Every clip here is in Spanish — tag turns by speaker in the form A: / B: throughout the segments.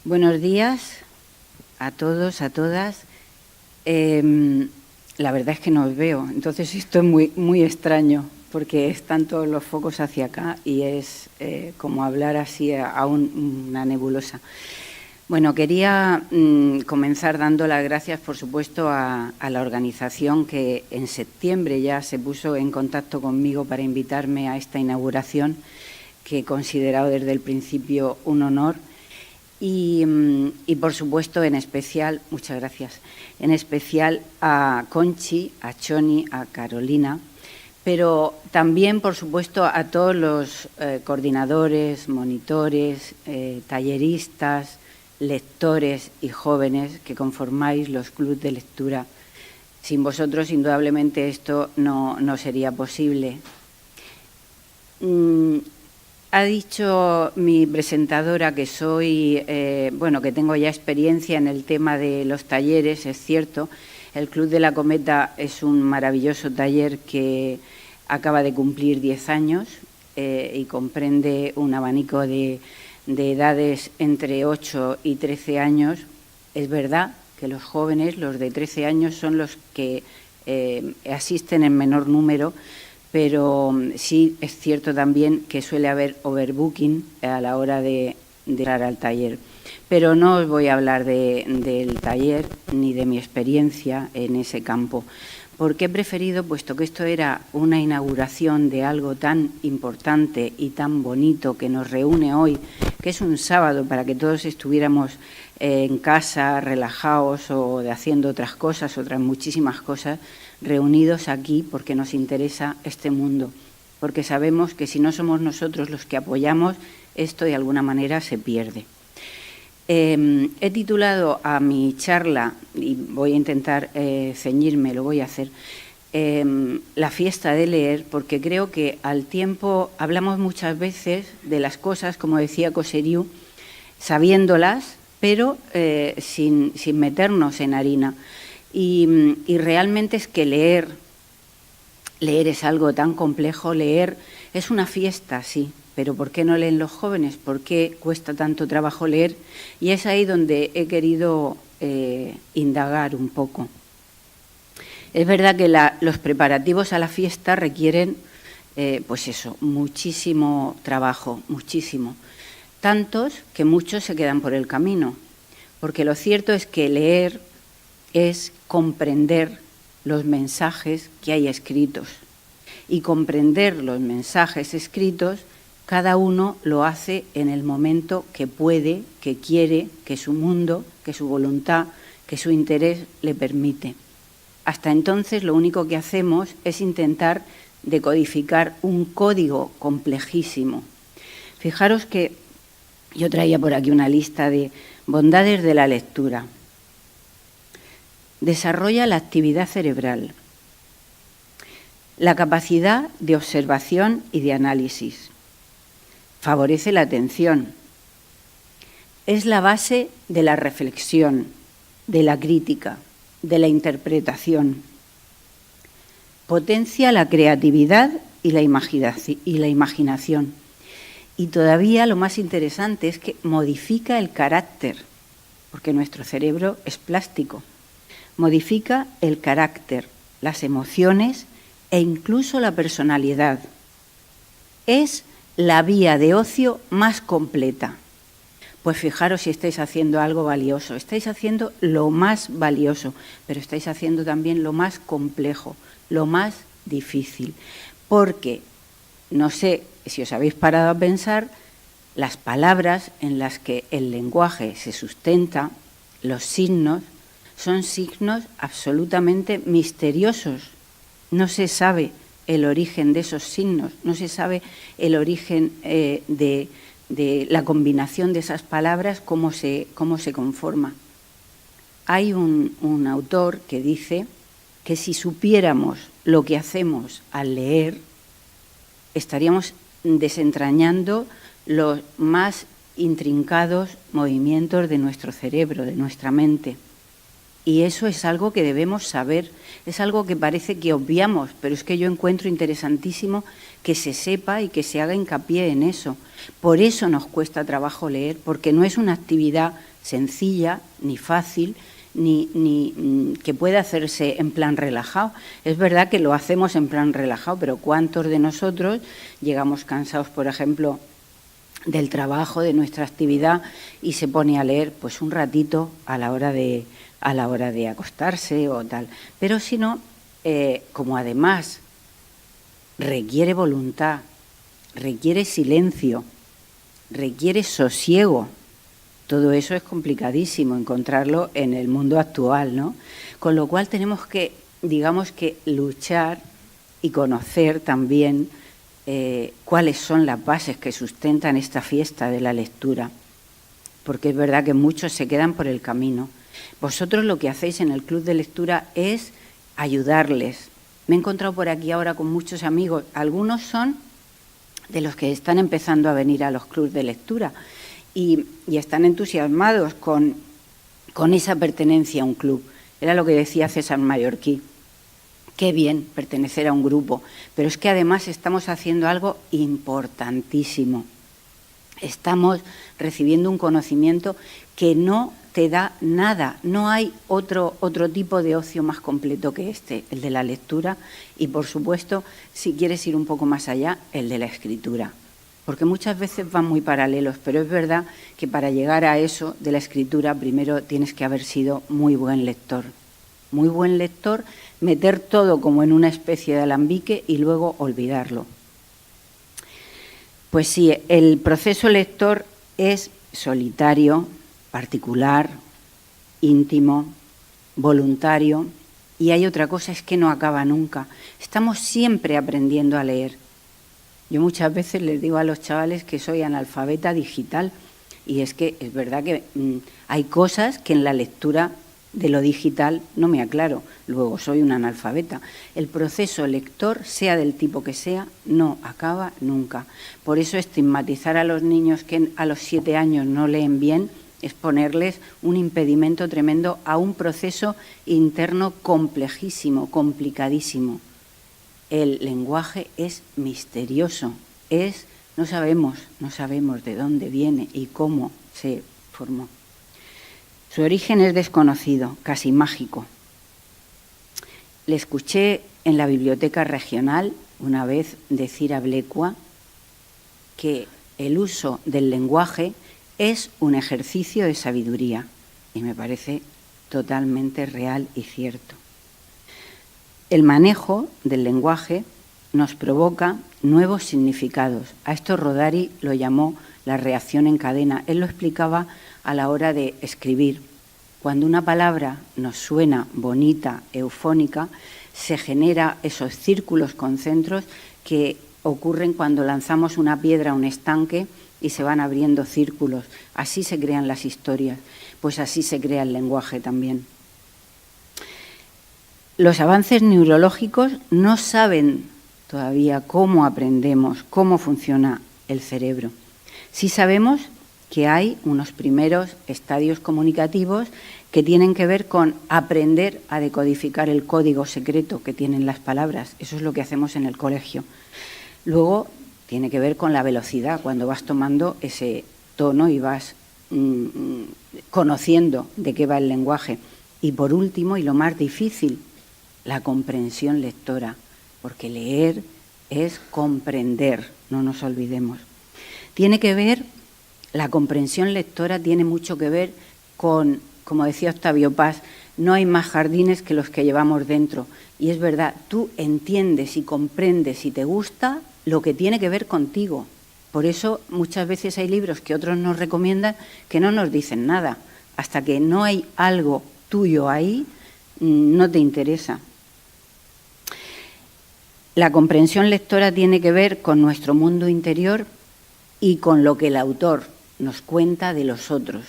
A: Buenos días a todos, a todas. La verdad es que no os veo, entonces esto es muy extraño porque están todos los focos hacia acá y es como hablar así a una nebulosa. Bueno, quería comenzar dando las gracias, por supuesto, a la organización que en septiembre ya se puso en contacto conmigo para invitarme a esta inauguración, que he considerado desde el principio un honor. Y, por supuesto, en especial, muchas gracias, en especial a Conchi, a Choni, a Carolina, pero también, por supuesto, a todos los coordinadores, monitores, talleristas, lectores y jóvenes que conformáis los clubes de lectura. Sin vosotros, indudablemente, esto no sería posible. Ha dicho mi presentadora que soy, que tengo ya experiencia en el tema de los talleres, es cierto. El Club de la Cometa es un maravilloso taller que acaba de cumplir 10 años y comprende un abanico de edades entre 8 y 13 años. Es verdad que los jóvenes, los de 13 años, son los que asisten en menor número, pero sí es cierto también que suele haber overbooking a la hora de entrar al taller. Pero no os voy a hablar del taller ni de mi experiencia en ese campo, porque he preferido, puesto que esto era una inauguración de algo tan importante y tan bonito que nos reúne hoy, que es un sábado para que todos estuviéramos en casa, relajados o haciendo otras cosas, otras muchísimas cosas, reunidos aquí porque nos interesa este mundo, porque sabemos que si no somos nosotros los que apoyamos, esto de alguna manera se pierde. He titulado a mi charla, y voy a intentar ceñirme, lo voy a hacer, La fiesta de leer, porque creo que al tiempo hablamos muchas veces de las cosas, como decía Coseriu, sabiéndolas, pero sin meternos en harina. Y realmente es que leer es algo tan complejo. Leer es una fiesta, sí, pero ¿por qué no leen los jóvenes? ¿Por qué cuesta tanto trabajo leer? Y es ahí donde he querido indagar un poco. Es verdad que los preparativos a la fiesta requieren, muchísimo trabajo, muchísimo. Tantos que muchos se quedan por el camino, porque lo cierto es que leer es comprender los mensajes que hay escritos. Y comprender los mensajes escritos, cada uno lo hace en el momento que puede, que quiere, que su mundo, que su voluntad, que su interés le permite. Hasta entonces lo único que hacemos es intentar decodificar un código complejísimo. Fijaros que yo traía por aquí una lista de bondades de la lectura. Desarrolla la actividad cerebral, la capacidad de observación y de análisis, favorece la atención, es la base de la reflexión, de la crítica, de la interpretación, potencia la creatividad y la imaginación. Y todavía lo más interesante es que modifica el carácter, porque nuestro cerebro es plástico. Modifica el carácter, las emociones e incluso la personalidad. Es la vía de ocio más completa. Pues fijaros si estáis haciendo algo valioso. Estáis haciendo lo más valioso, pero estáis haciendo también lo más complejo, lo más difícil. Porque, no sé si os habéis parado a pensar, las palabras en las que el lenguaje se sustenta, los signos, son signos absolutamente misteriosos. No se sabe el origen de esos signos, no se sabe el origen de la combinación de esas palabras, cómo se conforma. Hay un autor que dice que si supiéramos lo que hacemos al leer, estaríamos desentrañando los más intrincados movimientos de nuestro cerebro, de nuestra mente. Y eso es algo que debemos saber, es algo que parece que obviamos, pero es que yo encuentro interesantísimo que se sepa y que se haga hincapié en eso. Por eso nos cuesta trabajo leer, porque no es una actividad sencilla ni fácil, ni que pueda hacerse en plan relajado. Es verdad que lo hacemos en plan relajado, pero ¿cuántos de nosotros llegamos cansados, por ejemplo, del trabajo, de nuestra actividad, y se pone a leer pues un ratito a la hora de acostarse o tal? Pero si no, como además requiere voluntad, requiere silencio, requiere sosiego, todo eso es complicadísimo encontrarlo en el mundo actual, ¿no? Con lo cual tenemos que, digamos que, luchar y conocer también cuáles son las bases que sustentan esta fiesta de la lectura, porque es verdad que muchos se quedan por el camino. Vosotros lo que hacéis en el Club de Lectura es ayudarles. Me he encontrado por aquí ahora con muchos amigos, algunos son de los que están empezando a venir a los clubes de lectura y están entusiasmados con esa pertenencia a un club. Era lo que decía César Mallorquí. Qué bien pertenecer a un grupo, pero es que además estamos haciendo algo importantísimo. Estamos recibiendo un conocimiento que no te da nada. No hay otro tipo de ocio más completo que este, el de la lectura y, por supuesto, si quieres ir un poco más allá, el de la escritura. Porque muchas veces van muy paralelos, pero es verdad que para llegar a eso de la escritura primero tienes que haber sido muy buen lector. Muy buen lector, meter todo como en una especie de alambique y luego olvidarlo. Pues sí, el proceso lector es solitario, particular, íntimo, voluntario, y hay otra cosa, es que no acaba nunca. Estamos siempre aprendiendo a leer. Yo muchas veces les digo a los chavales que soy analfabeta digital, y es que es verdad que hay cosas que en la lectura de lo digital no me aclaro, luego soy una analfabeta. El proceso lector, sea del tipo que sea, no acaba nunca. Por eso estigmatizar a los niños que a los 7 años no leen bien es ponerles un impedimento tremendo a un proceso interno complejísimo, complicadísimo. El lenguaje es misterioso, no sabemos de dónde viene y cómo se formó. Su origen es desconocido, casi mágico. Le escuché en la biblioteca regional una vez decir a Blecua que el uso del lenguaje es un ejercicio de sabiduría, y me parece totalmente real y cierto. El manejo del lenguaje nos provoca nuevos significados. A esto Rodari lo llamó la reacción en cadena. Él lo explicaba a la hora de escribir. Cuando una palabra nos suena bonita, eufónica, se genera esos círculos concéntricos que ocurren cuando lanzamos una piedra a un estanque y se van abriendo círculos. Así se crean las historias, pues así se crea el lenguaje también. Los avances neurológicos no saben todavía cómo aprendemos, cómo funciona el cerebro. Sí sabemos que hay unos primeros estadios comunicativos que tienen que ver con aprender a decodificar el código secreto que tienen las palabras. Eso es lo que hacemos en el colegio. Luego tiene que ver con la velocidad, cuando vas tomando ese tono y vas conociendo de qué va el lenguaje. Y por último, y lo más difícil, la comprensión lectora, porque leer es comprender, no nos olvidemos. La comprensión lectora tiene mucho que ver con, como decía Octavio Paz, no hay más jardines que los que llevamos dentro. Y es verdad, tú entiendes y comprendes y te gusta lo que tiene que ver contigo. Por eso muchas veces hay libros que otros nos recomiendan que no nos dicen nada. Hasta que no hay algo tuyo ahí, no te interesa. La comprensión lectora tiene que ver con nuestro mundo interior y con lo que el autor nos cuenta de los otros.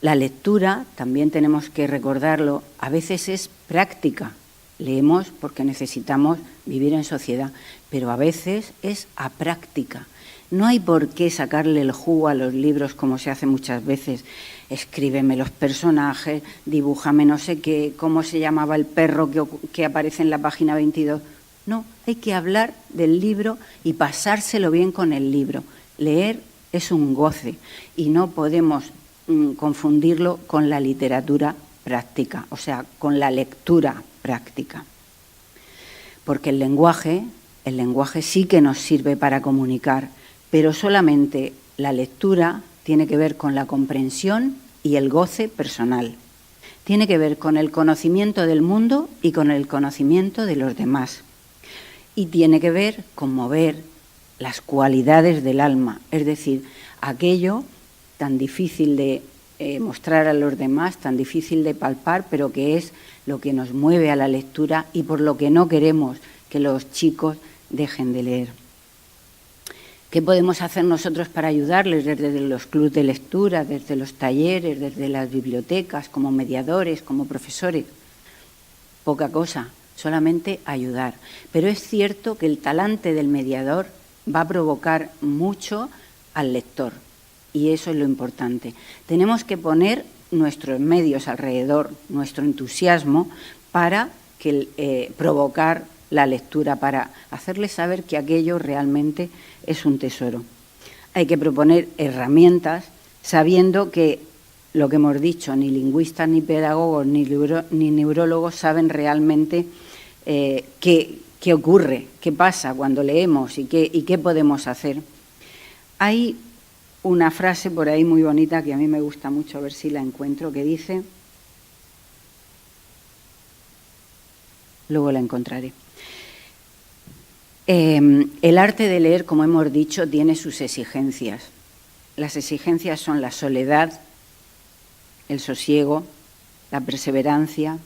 A: La lectura, también tenemos que recordarlo, a veces es práctica. Leemos porque necesitamos vivir en sociedad, pero a veces es apráctica. No hay por qué sacarle el jugo a los libros como se hace muchas veces. Escríbeme los personajes, dibújame no sé qué, cómo se llamaba el perro que aparece en la página 22. No, hay que hablar del libro y pasárselo bien con el libro. Leer es un goce y no podemos confundirlo con la literatura práctica, o sea, con la lectura práctica. Porque el lenguaje sí que nos sirve para comunicar, pero solamente la lectura tiene que ver con la comprensión y el goce personal. Tiene que ver con el conocimiento del mundo y con el conocimiento de los demás. Y tiene que ver con mover las cualidades del alma, es decir, aquello tan difícil de mostrar a los demás, tan difícil de palpar, pero que es lo que nos mueve a la lectura y por lo que no queremos que los chicos dejen de leer. ¿Qué podemos hacer nosotros para ayudarles desde los clubes de lectura, desde los talleres, desde las bibliotecas, como mediadores, como profesores? Poca cosa, solamente ayudar. Pero es cierto que el talante del mediador va a provocar mucho al lector y eso es lo importante. Tenemos que poner nuestros medios alrededor, nuestro entusiasmo para provocar la lectura, para hacerles saber que aquello realmente es un tesoro. Hay que proponer herramientas sabiendo que lo que hemos dicho, ni lingüistas, ni pedagogos, ni neurólogos saben realmente qué ocurre, qué pasa cuando leemos y qué podemos hacer. Hay una frase por ahí muy bonita que a mí me gusta mucho, a ver si la encuentro, que dice, luego la encontraré. El arte de leer, como hemos dicho, tiene sus exigencias. Las exigencias son la soledad, el sosiego, la perseverancia,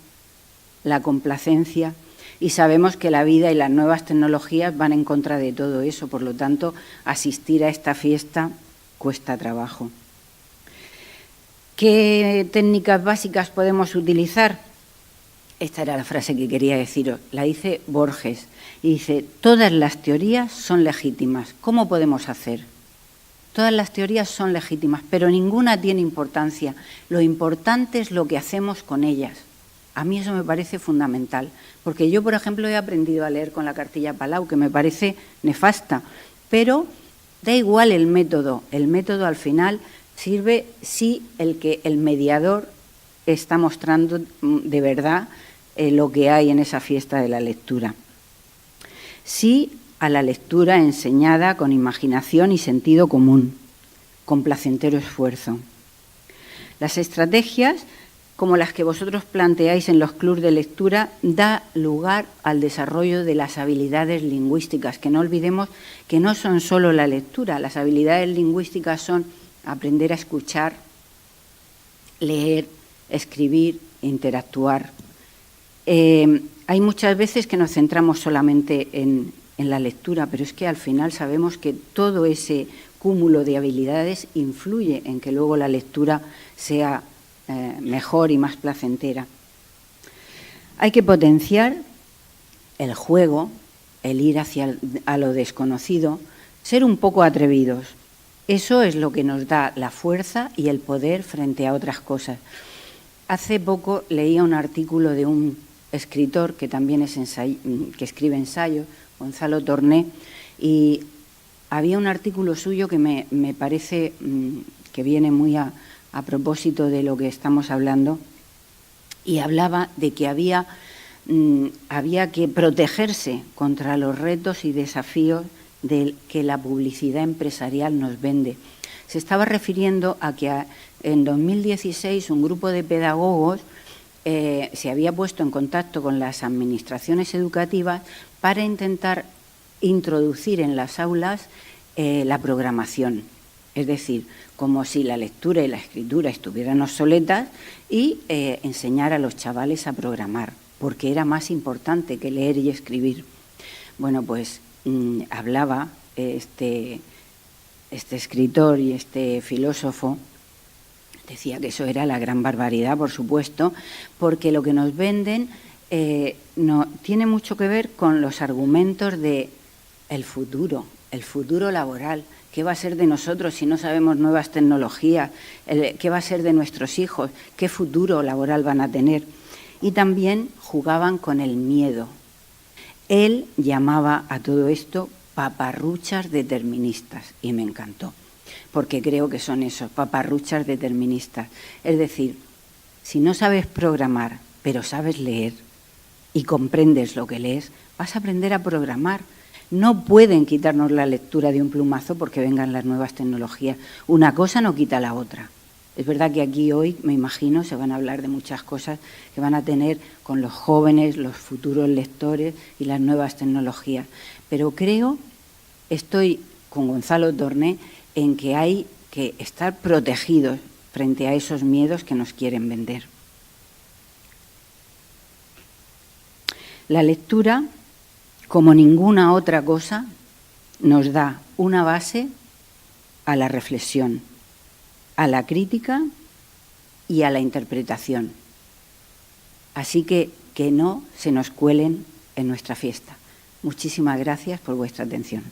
A: la complacencia, y sabemos que la vida y las nuevas tecnologías van en contra de todo eso, por lo tanto, asistir a esta fiesta cuesta trabajo. ¿Qué técnicas básicas podemos utilizar? Esta era la frase que quería deciros, la dice Borges, y dice, todas las teorías son legítimas. ¿Cómo podemos hacer? Todas las teorías son legítimas, pero ninguna tiene importancia. Lo importante es lo que hacemos con ellas. A mí eso me parece fundamental, porque yo, por ejemplo, he aprendido a leer con la cartilla Palau, que me parece nefasta, pero da igual el método al final sirve si el mediador está mostrando de verdad lo que hay en esa fiesta de la lectura. Sí a la lectura enseñada con imaginación y sentido común, con placentero esfuerzo. Las estrategias, como las que vosotros planteáis en los clubes de lectura, da lugar al desarrollo de las habilidades lingüísticas, que no olvidemos que no son solo la lectura, las habilidades lingüísticas son aprender a escuchar, leer, escribir, interactuar. Hay muchas veces que nos centramos solamente en la lectura, pero es que al final sabemos que todo ese cúmulo de habilidades influye en que luego la lectura sea mejor y más placentera. Hay que potenciar el juego, el ir a lo desconocido, ser un poco atrevidos. Eso es lo que nos da la fuerza y el poder frente a otras cosas. Hace poco leía un artículo de un escritor que también que escribe ensayos, Gonzalo Torné, y había un artículo suyo que me parece que viene muy a propósito de lo que estamos hablando, y hablaba de que había que protegerse contra los retos y desafíos que la publicidad empresarial nos vende. Se estaba refiriendo a que en 2016 un grupo de pedagogos se había puesto en contacto con las administraciones educativas para intentar introducir en las aulas la programación. Es decir, como si la lectura y la escritura estuvieran obsoletas y enseñar a los chavales a programar, porque era más importante que leer y escribir. Bueno, pues hablaba este escritor y este filósofo, decía que eso era la gran barbaridad, por supuesto, porque lo que nos venden no tiene mucho que ver con los argumentos de el futuro laboral, ¿Qué va a ser de nosotros si no sabemos nuevas tecnologías? ¿Qué va a ser de nuestros hijos? ¿Qué futuro laboral van a tener? Y también jugaban con el miedo. Él llamaba a todo esto paparruchas deterministas y me encantó, porque creo que son esos, paparruchas deterministas. Es decir, si no sabes programar, pero sabes leer y comprendes lo que lees, vas a aprender a programar. No pueden quitarnos la lectura de un plumazo porque vengan las nuevas tecnologías. Una cosa no quita la otra. Es verdad que aquí hoy, me imagino, se van a hablar de muchas cosas que van a tener con los jóvenes, los futuros lectores y las nuevas tecnologías. Pero creo, estoy con Gonzalo Torné, en que hay que estar protegidos frente a esos miedos que nos quieren vender. La lectura, como ninguna otra cosa, nos da una base a la reflexión, a la crítica y a la interpretación. Así que no se nos cuelen en nuestra fiesta. Muchísimas gracias por vuestra atención.